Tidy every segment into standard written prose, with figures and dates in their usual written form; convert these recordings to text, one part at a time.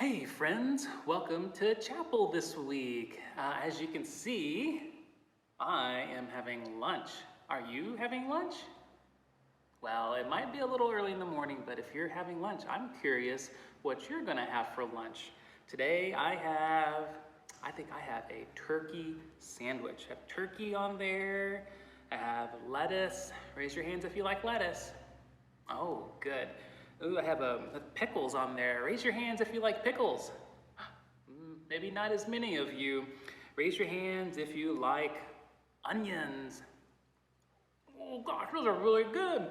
Hey friends, welcome to chapel this week. As you can see, I am having lunch. Are you having lunch? Well, it might be a little early in the morning, but if you're having lunch, I'm curious what you're gonna have for lunch. Today I think I have a turkey sandwich. I have turkey on there, I have lettuce. Raise your hands if you like lettuce. Oh, good. Ooh, I have pickles on there. Raise your hands if you like pickles. Maybe not as many of you. Raise your hands if you like onions. Oh gosh, those are really good.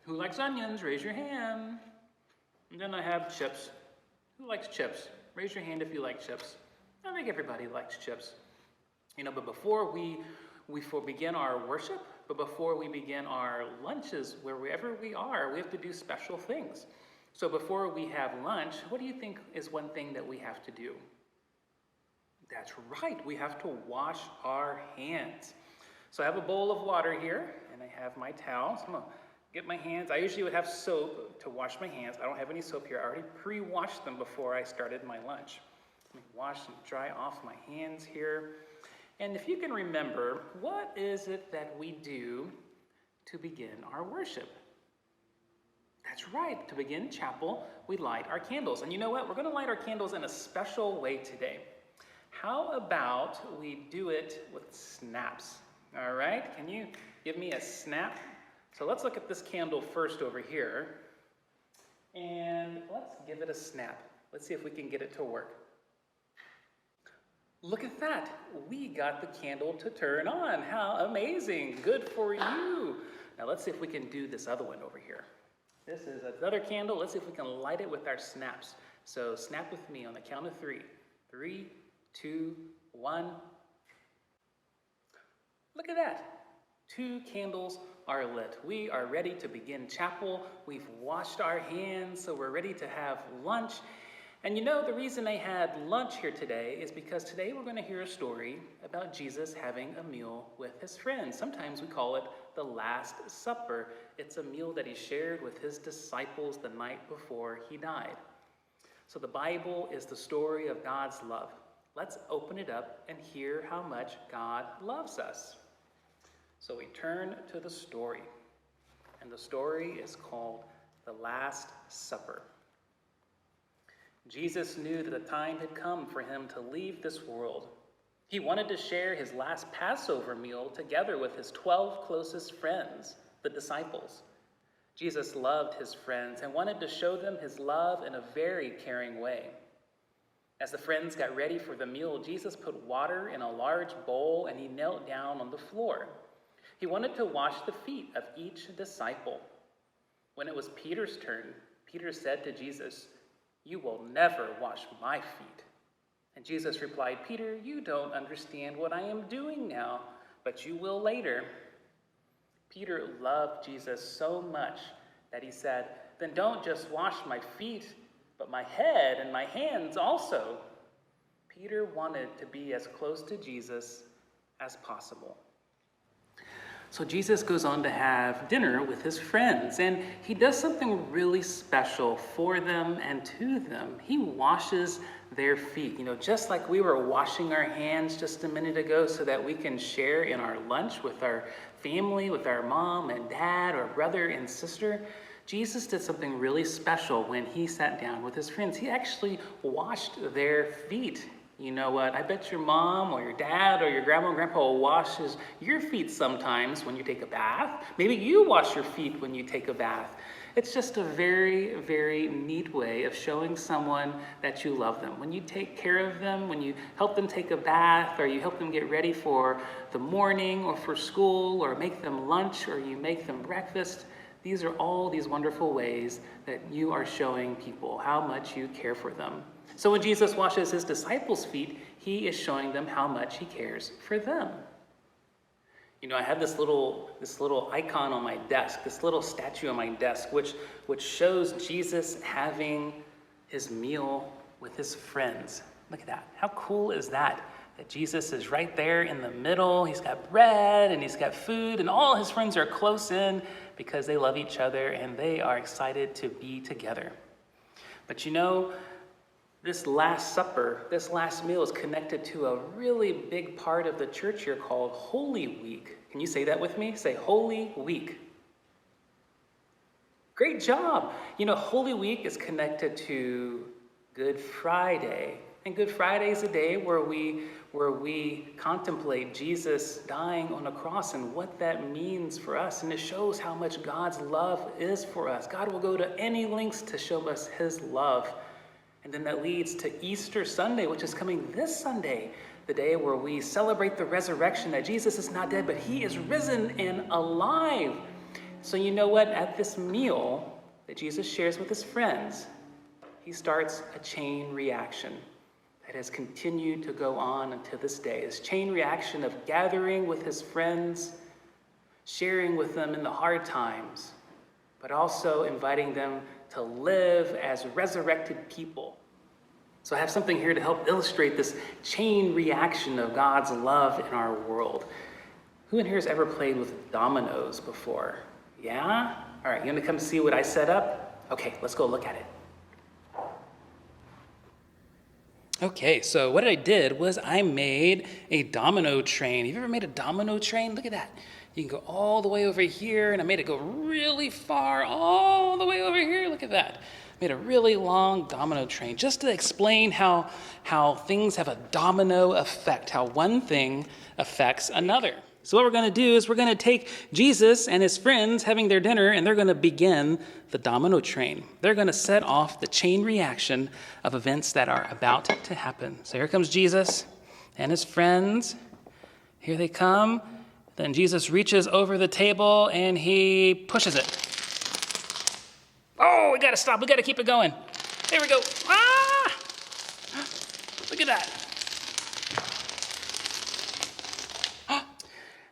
Who likes onions? Raise your hand. And then I have chips. Who likes chips? Raise your hand if you like chips. I think everybody likes chips. But before we begin our worship, but before we begin our lunches, wherever we are, we have to do special things. So before we have lunch, what do you think is one thing that we have to do? That's right, we have to wash our hands. So I have a bowl of water here, and I have my towel. So I'm gonna get my hands. I usually would have soap to wash my hands. I don't have any soap here. I already pre-washed them before I started my lunch. Let me wash and dry off my hands here. And if you can remember, what is it that we do to begin our worship? That's right, to begin chapel, we light our candles. And you know what? We're gonna light our candles in a special way today. How about we do it with snaps? All right, can you give me a snap? So let's look at this candle first over here. And let's give it a snap. Let's see if we can get it to work. Look at that, we got the candle to turn on. How amazing, good for you. Now let's see if we can do this other one over here. This is another candle. Let's see if we can light it with our snaps. So snap with me on the count of 3. 3, 2, 1. Look at that, 2 candles are lit. We are ready to begin chapel. We've washed our hands, so we're ready to have lunch. And the reason I had lunch here today is because today we're going to hear a story about Jesus having a meal with his friends. Sometimes we call it the Last Supper. It's a meal that he shared with his disciples the night before he died. So the Bible is the story of God's love. Let's open it up and hear how much God loves us. So we turn to the story, and the story is called the Last Supper. Jesus knew that the time had come for him to leave this world. He wanted to share his last Passover meal together with his 12 closest friends, the disciples. Jesus loved his friends and wanted to show them his love in a very caring way. As the friends got ready for the meal, Jesus put water in a large bowl and he knelt down on the floor. He wanted to wash the feet of each disciple. When it was Peter's turn, Peter said to Jesus, "You will never wash my feet." And Jesus replied, "Peter, you don't understand what I am doing now, but you will later." Peter loved Jesus so much that he said, "Then don't just wash my feet, but my head and my hands also." Peter wanted to be as close to Jesus as possible. So Jesus goes on to have dinner with his friends, and he does something really special for them and to them. He washes their feet, just like we were washing our hands just a minute ago so that we can share in our lunch with our family, with our mom and dad or brother and sister. Jesus did something really special when he sat down with his friends. He actually washed their feet. You know what? I bet your mom or your dad or your grandma and grandpa washes your feet sometimes when you take a bath. Maybe you wash your feet when you take a bath. It's just a very, very neat way of showing someone that you love them. When you take care of them, when you help them take a bath, or you help them get ready for the morning or for school, or make them lunch, or you make them breakfast, these are all these wonderful ways that you are showing people how much you care for them. So when Jesus washes his disciples' feet, he is showing them how much he cares for them. I have this little icon on my desk, this little statue on my desk, which shows Jesus having his meal with his friends. Look at that. How cool is that? That Jesus is right there in the middle. He's got bread and he's got food, and all his friends are close in because they love each other and they are excited to be together. But This Last Supper, this last meal is connected to a really big part of the church year called Holy Week. Can you say that with me? Say Holy Week. Great job. You know, Holy Week is connected to Good Friday. And Good Friday is a day where we contemplate Jesus dying on a cross and what that means for us. And it shows how much God's love is for us. God will go to any lengths to show us his love. And then that leads to Easter Sunday, which is coming this Sunday, the day where we celebrate the resurrection, that Jesus is not dead, but he is risen and alive. So you know what? At this meal that Jesus shares with his friends, he starts a chain reaction that has continued to go on until this day. This chain reaction of gathering with his friends, sharing with them in the hard times, but also inviting them to live as resurrected people. So I have something here to help illustrate this chain reaction of God's love in our world. Who in here has ever played with dominoes before? Yeah? All right, you want to come see what I set up? Okay, let's go look at it. Okay, so what I did was I made a domino train. Have you ever made a domino train? Look at that. You can go all the way over here, and I made it go really far, all the way over here. Look at that. I made a really long domino train just to explain how things have a domino effect, how one thing affects another. So what we're going to do is we're going to take Jesus and his friends having their dinner, and they're going to begin the domino train. They're going to set off the chain reaction of events that are about to happen. So here comes Jesus and his friends. Here they come. Then Jesus reaches over the table and he pushes it. Oh, we got to stop. We got to keep it going. There we go. Ah! Look at that.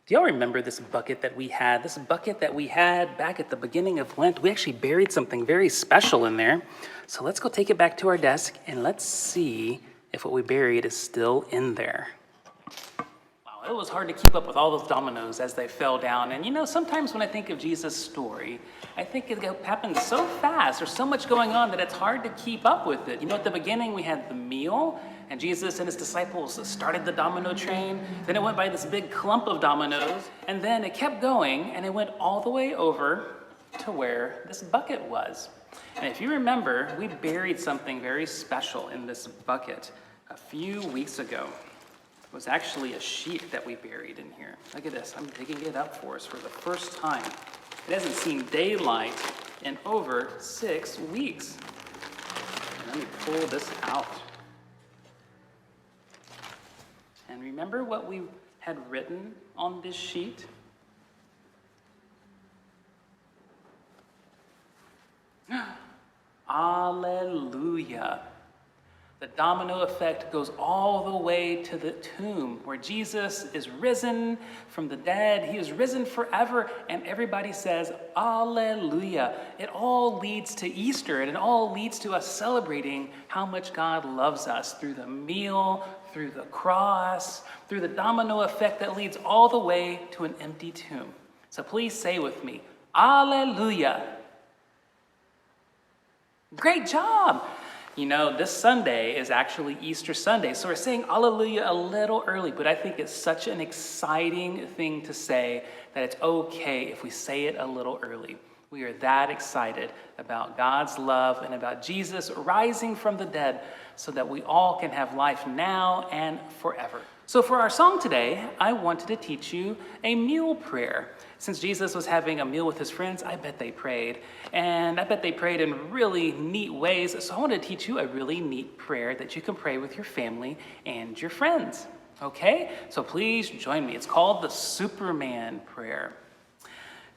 Do y'all remember this bucket that we had? This bucket that we had back at the beginning of Lent. We actually buried something very special in there. So let's go take it back to our desk and let's see if what we buried is still in there. Wow, it was hard to keep up with all those dominoes as they fell down. And you know, sometimes when I think of Jesus' story, I think it happens so fast. There's so much going on that it's hard to keep up with it. You know, at the beginning we had the meal, and Jesus and his disciples started the domino train. Then it went by this big clump of dominoes, and then it kept going, and it went all the way over to where this bucket was. And if you remember, we buried something very special in this bucket a few weeks ago. It was actually a sheet that we buried in here. Look at this. I'm digging it up for us for the first time. It hasn't seen daylight in over 6 weeks. And let me pull this out. And remember what we had written on this sheet? Alleluia. The domino effect goes all the way to the tomb where Jesus is risen from the dead. He is risen forever, and everybody says, Alleluia. It all leads to Easter, and it all leads to us celebrating how much God loves us through the meal, through the cross, through the domino effect that leads all the way to an empty tomb. So please say with me, Alleluia. Great job. You know, this Sunday is actually Easter Sunday, so we're saying Alleluia a little early, but I think it's such an exciting thing to say that it's okay if we say it a little early. We are that excited about God's love and about Jesus rising from the dead so that we all can have life now and forever. So for our song today, I wanted to teach you a meal prayer. Since Jesus was having a meal with his friends, I bet they prayed. And I bet they prayed in really neat ways. So I want to teach you a really neat prayer that you can pray with your family and your friends. Okay? So please join me. It's called the Superman prayer.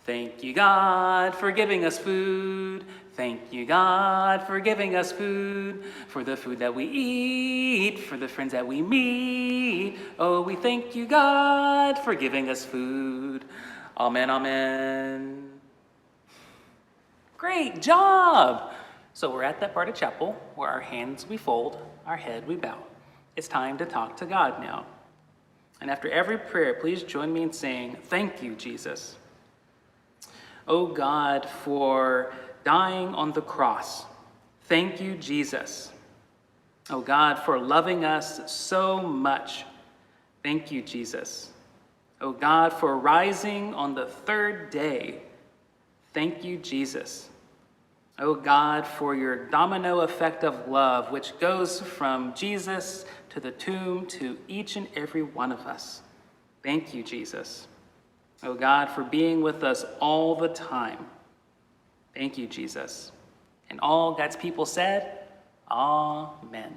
Thank you, God, for giving us food. Thank you, God, for giving us food, for the food that we eat, for the friends that we meet. Oh, we thank you, God, for giving us food. Amen, amen. Great job. So we're at that part of chapel where our hands we fold, our head we bow. It's time to talk to God now. And after every prayer, please join me in saying, thank you, Jesus. Oh God, for dying on the cross. Thank you, Jesus. Oh God, for loving us so much. Thank you, Jesus. Oh God, for rising on the third day. Thank you, Jesus. Oh God, for your domino effect of love, which goes from Jesus to the tomb to each and every one of us. Thank you, Jesus. Oh God, for being with us all the time. Thank you, Jesus. And all God's people said, Amen.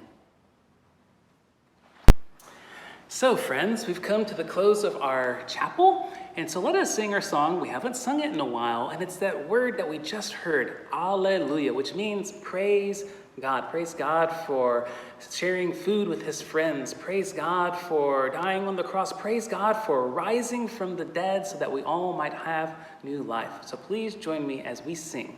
So, friends, we've come to the close of our chapel, and so let us sing our song. We haven't sung it in a while, and it's that word that we just heard, Alleluia, which means praise God. Praise God for sharing food with his friends. Praise God for dying on the cross. Praise God for rising from the dead so that we all might have new life. So please join me as we sing.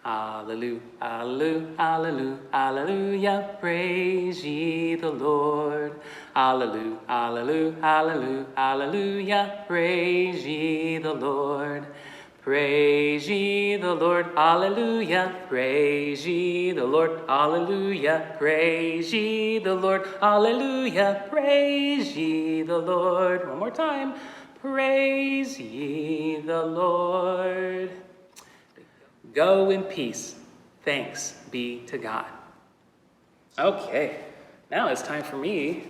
Alleluia, alleluia, alleluia, alleluia, praise ye the Lord. Alleluia, alleluia, alleluia, alleluia, praise ye the Lord. Praise ye the Lord, alleluia, praise ye the Lord, alleluia, praise ye the Lord, alleluia, praise ye the Lord. One more time, praise ye the Lord. Go in peace. Thanks be to God. Okay, now it's time for me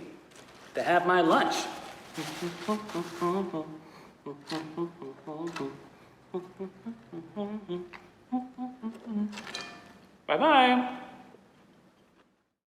to have my lunch. Bye-bye.